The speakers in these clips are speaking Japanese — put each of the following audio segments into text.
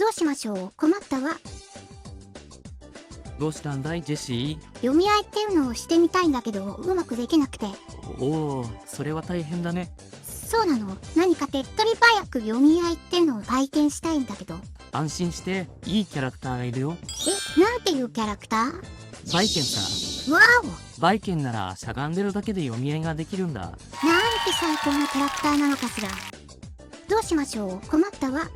どうしましょう。困ったわ。どうしたんだいジェシー。読み合いっていうのをしてみたいんだけど、うまくできなくて。おお、それは大変だね。そうなの。何か手っ取り早く読み合いっていうのを体験したいんだけど。安心して、いいキャラクターがいるよ。なんていうキャラクター？バイケンさ。わバイケンならしゃがんでるだけで読み合いができるんだ。お、なんて最高なキャラクターなのかしら。どうしましょう。困ったわ。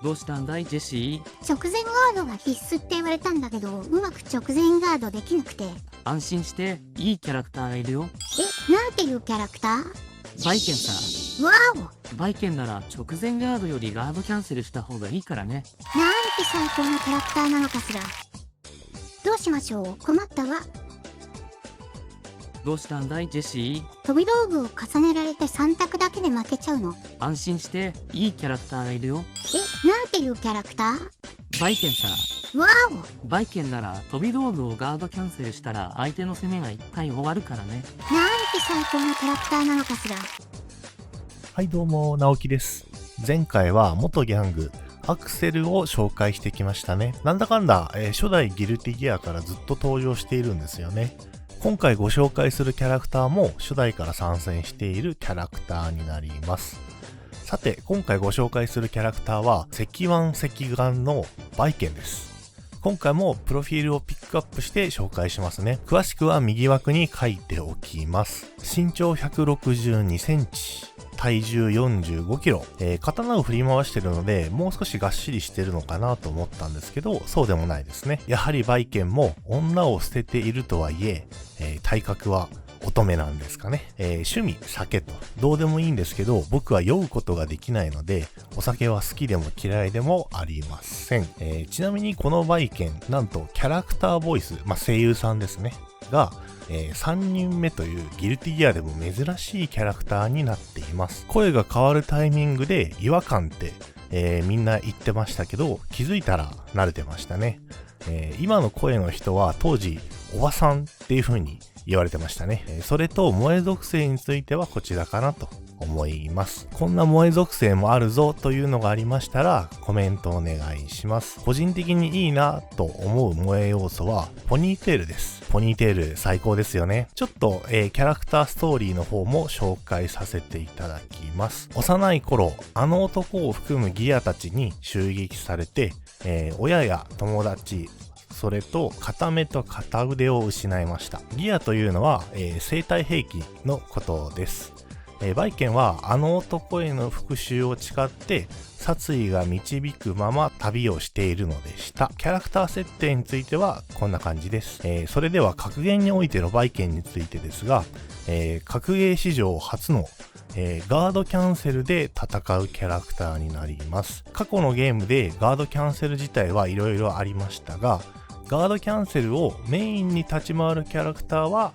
どうしたんだいジェシー。直前ガードが必須って言われたんだけど、うまく直前ガードできなくて。安心して、いいキャラクターがいるよ。なんていうキャラクター？バイケンさ。わお、バイケンなら直前ガードよりガードキャンセルした方がいいからね。なんて最高なキャラクターなのかしら。どうしましょう。困ったわ。どうしたんだいジェシー。飛び道具を重ねられて3択だけで負けちゃうの。安心して、いいキャラクターがいるよ。なんていうキャラクター？バイケンさ。わバイケンなら飛び道具をガードキャンセルしたら相手の攻めが一回終わるからね。お、なんて最高なキャラクターなのかしら。はいどうも、直樹です。前回は元ギャング、アクセルを紹介してきましたね。なんだかんだ、初代ギルティギアからずっと登場しているんですよね。今回ご紹介するキャラクターも初代から参戦しているキャラクターになります。さて、今回ご紹介するキャラクターは赤腕赤眼のバイケンです。今回もプロフィールをピックアップして紹介しますね。詳しくは右枠に書いておきます。身長162センチ。体重45キロ、刀を振り回してるのでもう少しがっしりしてるのかなと思ったんですけど、そうでもないですね。やはりバイケンも女を捨てているとはいえ、体格は乙女なんですかね。趣味酒とどうでもいいんですけど、僕は酔うことができないのでお酒は好きでも嫌いでもありません。ちなみにこのバイケン、なんとキャラクターボイス、声優さんですねが3人目というギルティギアでも珍しいキャラクターになっています。声が変わるタイミングで違和感って、みんな言ってましたけど、気づいたら慣れてましたね。今の声の人は当時おばさんっていう風に言われてましたね。それと萌え属性についてはこちらかなと思います。こんな萌え属性もあるぞというのがありましたらコメントお願いします。個人的にいいなと思う萌え要素はポニーテールです。ポニーテール最高ですよね。ちょっと、キャラクターストーリーの方も紹介させていただきます。幼い頃、あの男を含むギアたちに襲撃されて、親や友達、それと片目と片腕を失いました。ギアというのは、生体兵器のことです。バイケンはあの男への復讐を誓って殺意が導くまま旅をしているのでした。キャラクター設定についてはこんな感じです。それでは格ゲーにおいてのバイケンについてですが、格ゲー史上初のガードキャンセルで戦うキャラクターになります。過去のゲームでガードキャンセル自体はいろいろありましたが、ガードキャンセルをメインに立ち回るキャラクターは、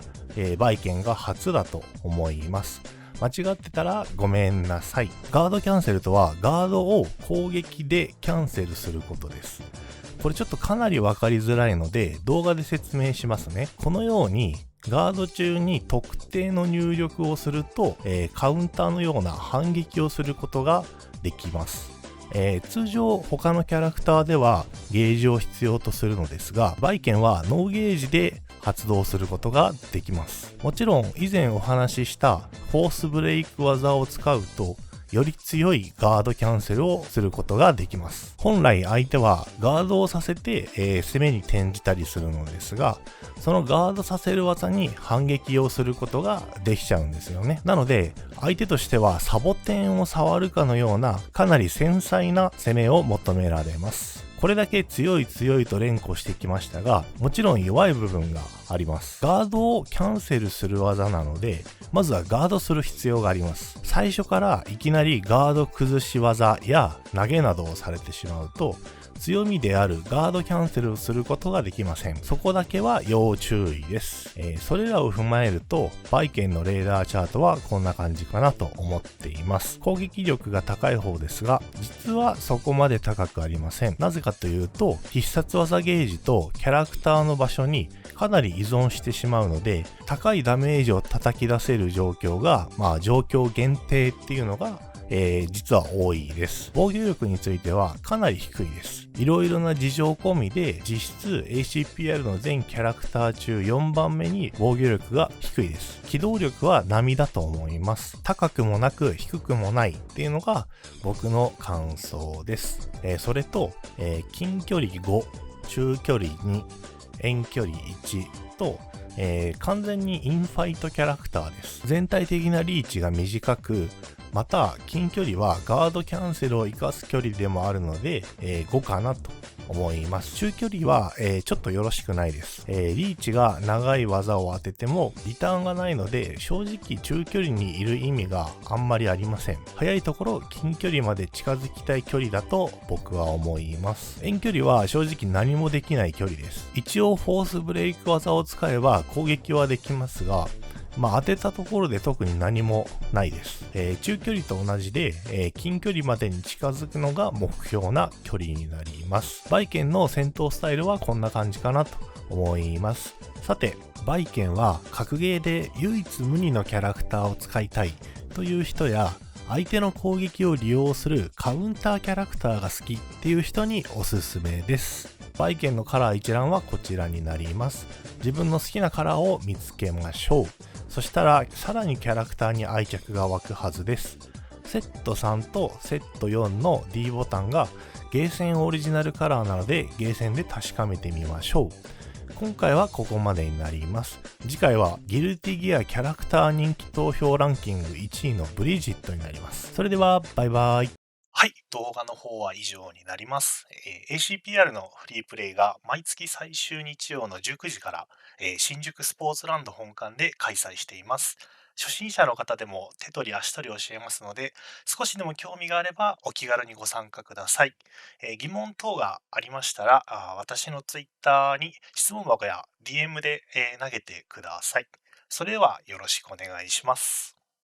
バイケンが初だと思います。間違ってたらごめんなさい。ガードキャンセルとはガードを攻撃でキャンセルすることです。これちょっとかなりわかりづらいので動画で説明しますね。このようにガード中に特定の入力をすると、カウンターのような反撃をすることができます。通常他のキャラクターではゲージを必要とするのですが、バイケンはノーゲージで発動することができます。もちろん以前お話ししたフォースブレイク技を使うとより強いガードキャンセルをすることができます。本来相手はガードをさせて、攻めに転じたりするのですが、そのガードさせる技に反撃をすることができちゃうんですよね。なので相手としてはサボテンを触るかのようなかなり繊細な攻めを求められます。これだけ強いと連呼してきましたが、もちろん弱い部分があります。ガードをキャンセルする技なので、まずはガードする必要があります。最初からいきなりガード崩し技や投げなどをされてしまうと、強みであるガードキャンセルをすることができません。そこだけは要注意です。それらを踏まえると、バイケンのレーダーチャートはこんな感じかなと思っています。攻撃力が高い方ですが、実はそこまで高くありません。なぜかというと、必殺技ゲージとキャラクターの場所にかなり依存してしまうので、高いダメージを叩き出せる状況が、状況限定っていうのが実は多いです。防御力についてはかなり低いです。いろいろな事情込みで実質 ACPR の全キャラクター中4番目に防御力が低いです。機動力は並だと思います。高くもなく低くもないっていうのが僕の感想です。それと、近距離5、中距離2、遠距離1と、完全にインファイトキャラクターです。全体的なリーチが短く、また近距離はガードキャンセルを生かす距離でもあるので、5かなと思います。中距離は、ちょっとよろしくないです。リーチが長い技を当ててもリターンがないので、正直中距離にいる意味があんまりありません。早いところ近距離まで近づきたい距離だと僕は思います。遠距離は正直何もできない距離です。一応フォースブレイク技を使えば攻撃はできますが、当てたところで特に何もないです。中距離と同じで、近距離までに近づくのが目標な距離になります。バイケンの戦闘スタイルはこんな感じかなと思います。さて、バイケンは格ゲーで唯一無二のキャラクターを使いたいという人や、相手の攻撃を利用するカウンターキャラクターが好きっていう人におすすめです。バイケンのカラー一覧はこちらになります。自分の好きなカラーを見つけましょう。そしたらさらにキャラクターに愛着が湧くはずです。セット3とセット4の D ボタンがゲーセンオリジナルカラーなのでゲーセンで確かめてみましょう。今回はここまでになります。次回はギルティギアキャラクター人気投票ランキング1位のブリジットになります。それではバイバイ。はい、動画の方は以上になります。ACPR のフリープレイが毎月最終日曜の19時から、新宿スポーツランド本館で開催しています。初心者の方でも手取り足取り教えますので、少しでも興味があればお気軽にご参加ください。疑問等がありましたら、私の Twitter に質問箱や DM で、投げてください。それではよろしくお願いします。